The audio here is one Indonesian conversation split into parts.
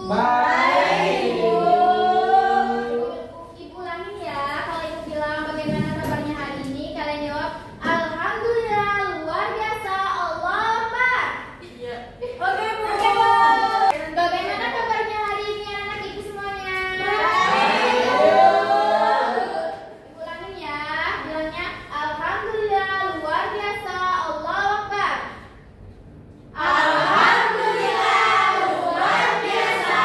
Baik, Bu. Ibu ulangin ya. Kalau Ibu bilang bagaimana kabarnya hari ini, kalian jawab Alhamdulillah, luar biasa, Allah Akbar. Iya. Oke, Bu. Bagaimana kabarnya hari ini anak-anak Ibu semuanya? Baik, Bu. Ibu ulangin ya. Bilangnya Alhamdulillah, luar biasa, Allah Akbar. Alhamdulillah, luar biasa,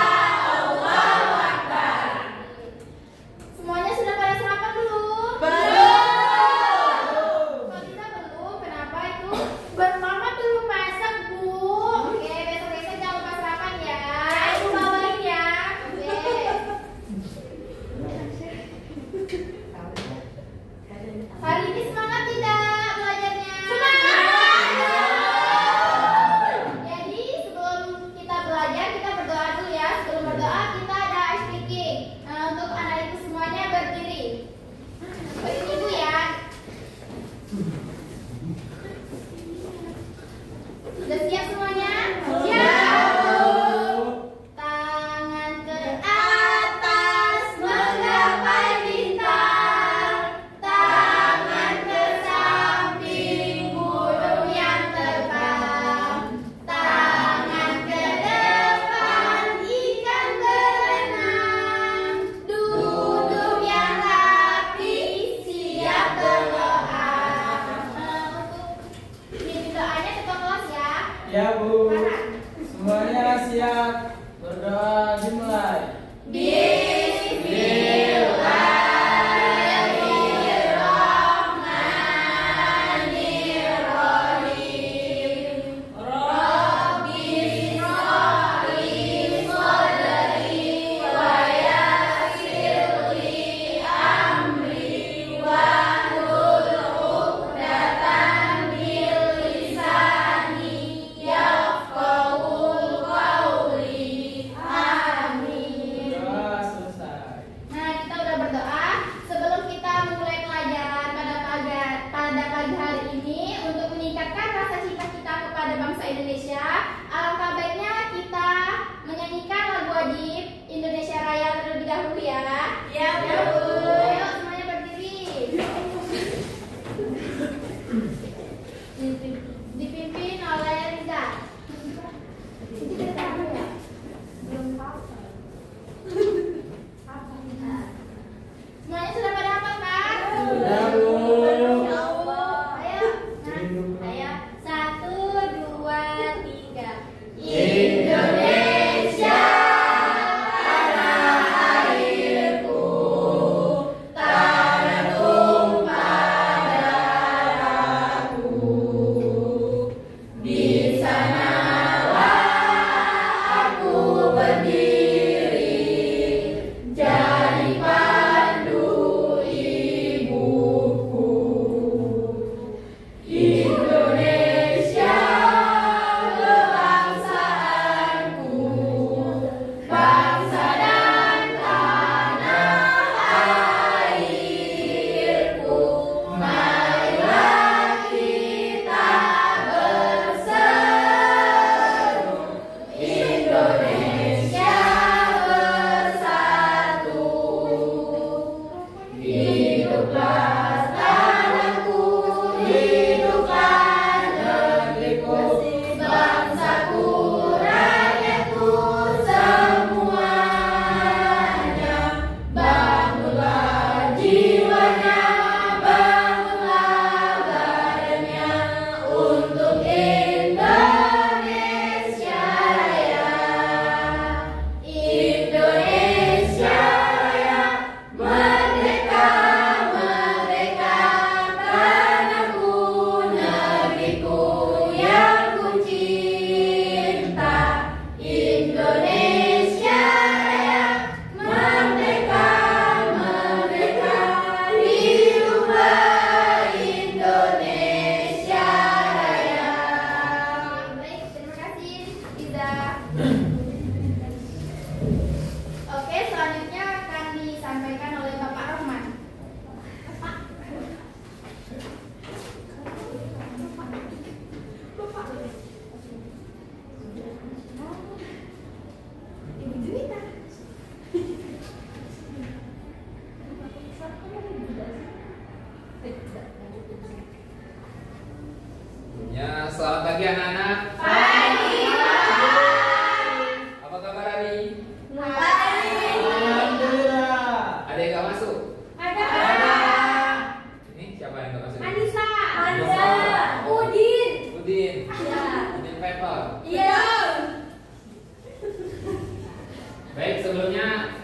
Baik, sebelumnya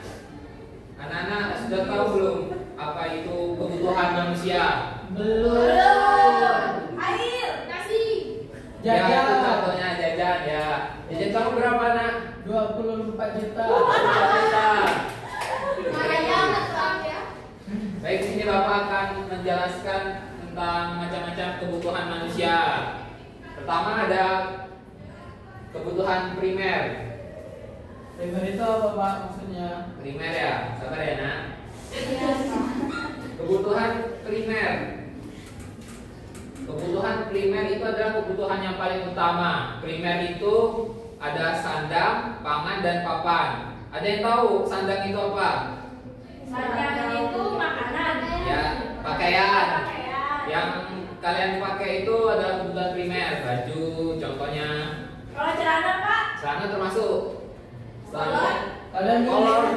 anak-anak sudah tahu belum apa itu kebutuhan manusia? Belum. Air, kasih. Ya, itu contohnya jajan ya. Jajan kamu berapa, Nak? 24 juta. 24 juta. Makanya ngetrap ya. Baik, di sini Bapak akan menjelaskan tentang macam-macam kebutuhan manusia. Pertama ada kebutuhan primer. Primer itu apa Pak maksudnya? Primer ya, sabar ya Nak. Iya. Kebutuhan primer. Kebutuhan primer itu adalah kebutuhan yang paling utama. Primer itu ada sandang, pangan, dan papan. Ada yang tahu sandang itu apa? Sandang itu makanan. Ya, pakaian. Pakaian. Yang kalian pakai itu adalah kebutuhan primer. Baju, contohnya. Kalau celana Pak? Celana termasuk. Kolor. Kalian Kolor.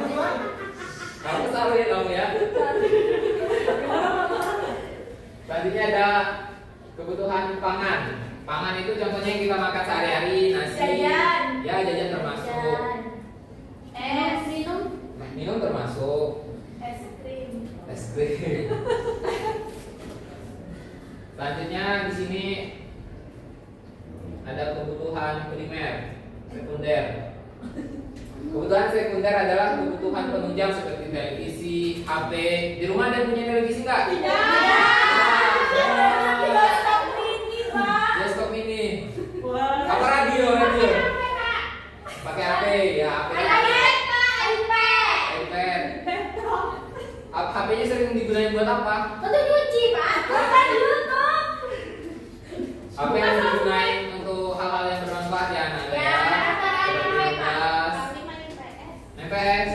Kamu selalu ya kamu ya. Selanjutnya ada kebutuhan pangan. Pangan itu contohnya yang kita makan sehari-hari, nasi. Jajan. Ya, jajan termasuk. Es minum. Minum termasuk. Es krim. Es krim. Selanjutnya di sini ada kebutuhan primer, sekunder. Kebutuhan sekunder adalah kebutuhan penunjang seperti televisi, HP. Di rumah ada yang punya televisi nggak? Bioskop mini Pak. Bioskop mini. Apa radio? Pakai HP ya, HP. iPad. HP-nya sering digunakan buat apa? Untuk cuci Pak. Bukan YouTube. HP yang digunakan untuk hal-hal yang bermanfaat ya anak ya. Seperti gas, main PS.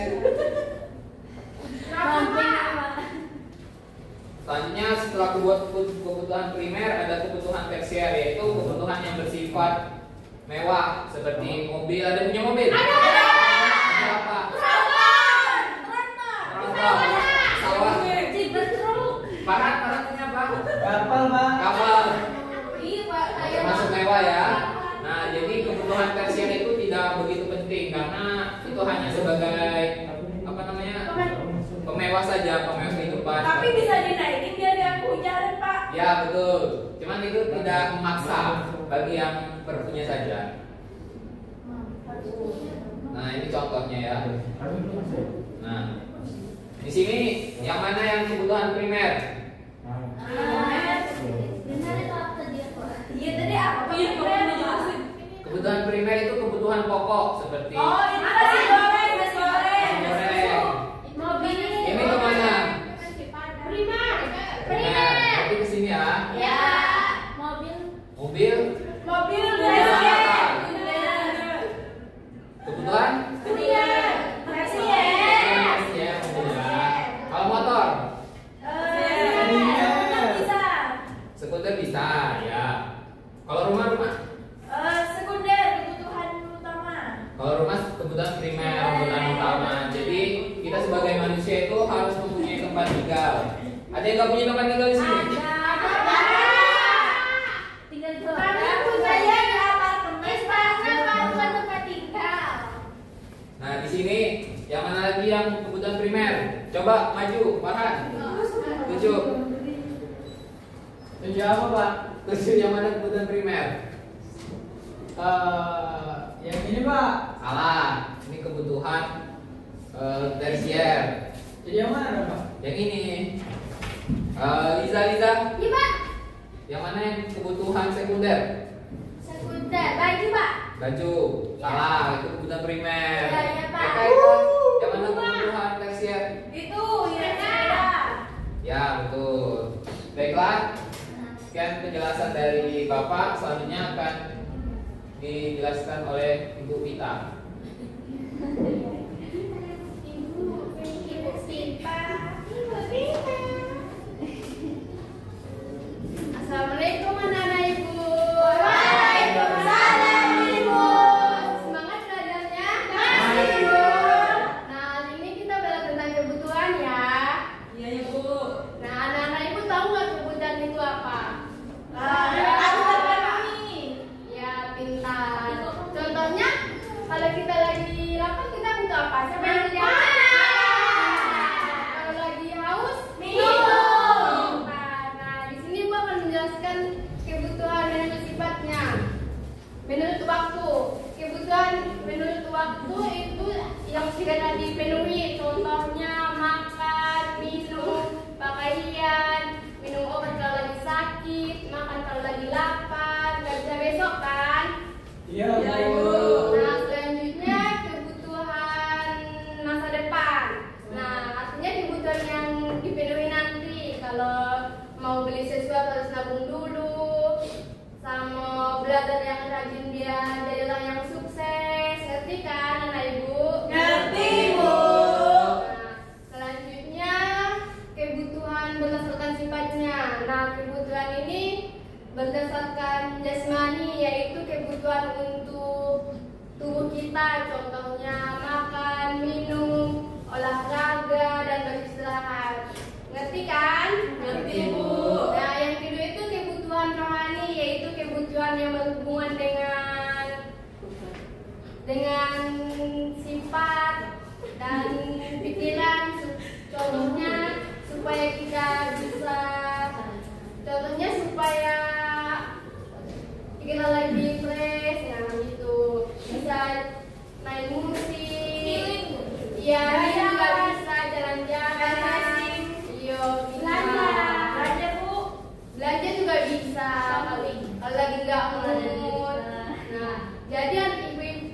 Selanjutnya setelah kebutuhan primer ada kebutuhan tersier, yaitu kebutuhan yang bersifat mewah seperti mobil. Ada punya mobil? Ada apa? Pesawat. Parat punya apa? kapal Pak. Kapal. Termasuk mewah ya. Nah, jadi kebutuhan tersier itu tidak begitu penting karena itu hanya sebagai apa namanya? Pemewah saja, pemewah kehidupan. Tapi bisa dinaikin biar aku jalan Pak. Ya betul. Cuman itu tidak memaksa bagi yang berpunya saja. Nah, ini contohnya ya. Nah, di sini yang mana yang kebutuhan primer? Iya tadi apa? Kebutuhan primer itu kebutuhan pokok seperti Oh ini nasi goreng, nasi goreng. goreng. Mobil. Ini kemana? Primer. Primer. Nanti ke sini ya. Ya. Mobil. Mobil. Mobil Kebutuhan. Kebutuhan? Ya, mobil. Kalau motor? Sekunder bisa ya. Kalau rumah? Sekunder kebutuhan utama. Kalau rumah kebutuhan primer, kebutuhan utama. Jadi kita sebagai manusia itu harus mempunyai tempat tinggal. Ada yang nggak punya tempat tinggal di sini? Tinggal di saya di apartemen bukan tempat tinggal. Nah di sini yang mana lagi yang kebutuhan primer? Coba maju, Farhan. Tunjuk. Tujuh apa Pak? Tunjuk yang mana kebutuhan primer? Yang ini Pak. Salah. Ini kebutuhan tersier. Jadi yang mana Pak? Yang ini. Liza. Iya Pak. Yang mana yang kebutuhan sekunder? Sekunder. Baju Pak. Baju. Salah. Itu kebutuhan primer. Iya, Pak. Eka, Eka. Yang mana kebutuhan tersier? Itu sepeda. Ya betul. Baiklah. Sekian penjelasan dari Bapak. Selanjutnya akan dijelaskan oleh Ibu Pita. Ibu Pita. Assalamualaikum anak-anak Ibu. Waalaikumsalam Ibu. Semangat belajarnya? Ibu. Nah, hari ini kita belajar tentang kebutuhan ya. Iya Ibu. Nah, anak-anak Ibu tahu nggak kebutuhan itu apa? Aku terpenuhi. Ya, pintar. Contohnya, kalau segera dipenuhi. Contohnya makan, minum, pakaian, minum obat kalau lagi sakit, makan kalau lagi lapar. Nggak bisa besok kan? Iya, Iya, Bu. Ibu. Nah, selanjutnya kebutuhan masa depan. Nah, artinya kebutuhan yang dipenuhi nanti. Kalau mau beli sesuatu harus nabung dulu. Sama belajar yang rajin biar jadilah yang sukses. Ngerti kan anak ibu? Ngerti, Bu. Nah, selanjutnya kebutuhan berdasarkan sifatnya. Nah, kebutuhan ini berdasarkan jasmani, yaitu kebutuhan untuk tubuh kita. Contohnya makan, minum, olahraga, dan beristirahat. Ngerti kan? Ngerti, Bu. Nah, yang kedua itu kebutuhan rohani, yaitu kebutuhan yang berhubungan dengan sifat dan pikiran. Contohnya supaya kita bisa, contohnya supaya kita lebih fresh, nah gitu. Bisa main musik, iya, juga bisa jalan-jalan, iya, belanja Bu, belanja juga bisa kalau lagi nggak mood. Nah, jadi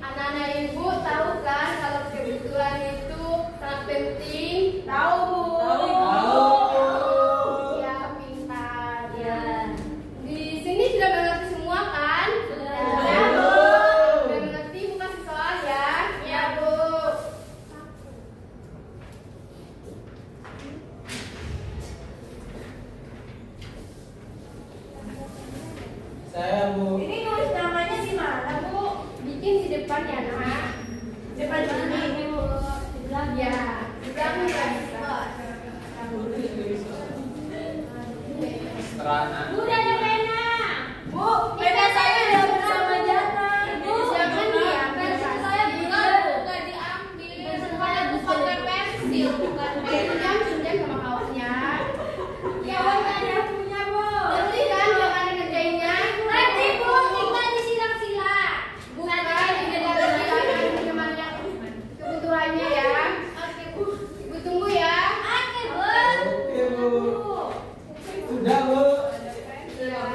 anak-anak ibu tahu kan kalau kebutuhan itu sangat penting. Tahu Bu? Ya, pintar. Ya. Di sini sudah mengerti semua kan? Ya, Bu. Sudah mengerti, Bu, kasih soal ya. Ya, Bu. Saya, Bu. Ini nulis namanya di mana, Bu? Bikin di depan ya, Nak. Depan sini. Bu. Ya, di belakang juga bisa. Terana. Bu, udah ada pena. Bu, pena saya udah bersama Jana. Bu, jangan diambil. Saya bukan diambil. Saya pakai pensil, bukan pinjam sama kawannya. Kawan nggak ada punya, Bu. Ngerti kan jangan ngerjainnya? Ngerti Bu, kita disilang-silang. Bukan ini dari gimana kebutuhannya ya. Oke Bu, Ibu tunggu ya. Oke Bu. Oke, Bu. Sudah, Bu.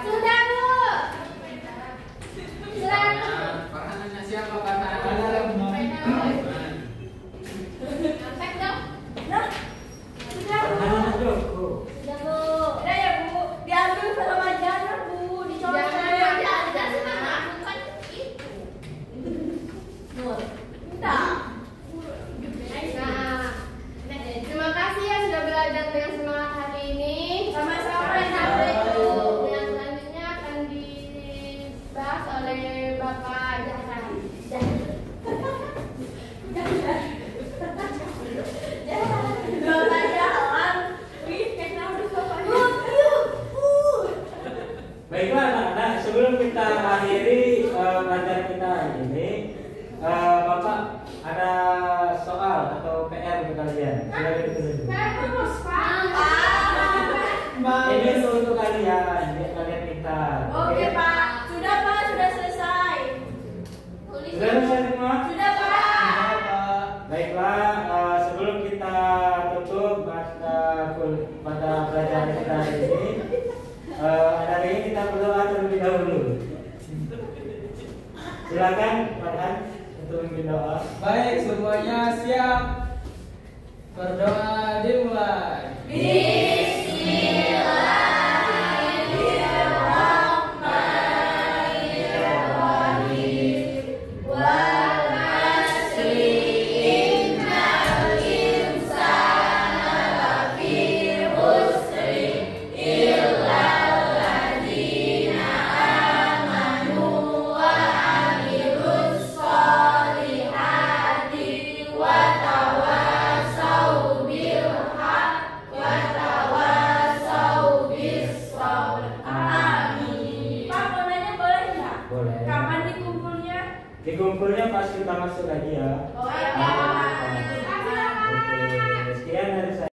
Sudah Bu. Silakan. Farhananya siapa Farhan? Antek dong. Nah, sudah, Bu. Sudah Bu. Udah ya, Bu. Diambil sama Jana, Bu. Dicoret. Jangan sama bukan itu. Nur. Minta. Nah, terima kasih ya sudah belajar dengan semangat hari ini. Sama-sama, Sampai Bu. yang selanjutnya akan dibahas oleh Bapak Jahran. Bapak jalan. Wih, kayaknya udah bapak jalan. Baiklah anak-anak, sebelum kita akhiri pelajaran kita ini, Bapak ada soal atau PR untuk kalian. Sudah ditulis. Ini untuk kalian, biar kalian pintar. Oke, Pak. Sudah, Pak. Sudah selesai. Sudah selesai semua? Sudah, Pak. Sudah, Pak. Baiklah, sebelum kita tutup pada pelajaran kita hari ini, hari ini kita berdoa terlebih dahulu. Silakan Farhan untuk memimpin doa. Baik, semuanya siap. Berdoa dimulai. Pak, mau nanya boleh nggak? Boleh. Kapan dikumpulnya? Dikumpulnya pas kita masuk lagi ya. Oh ya, Pak.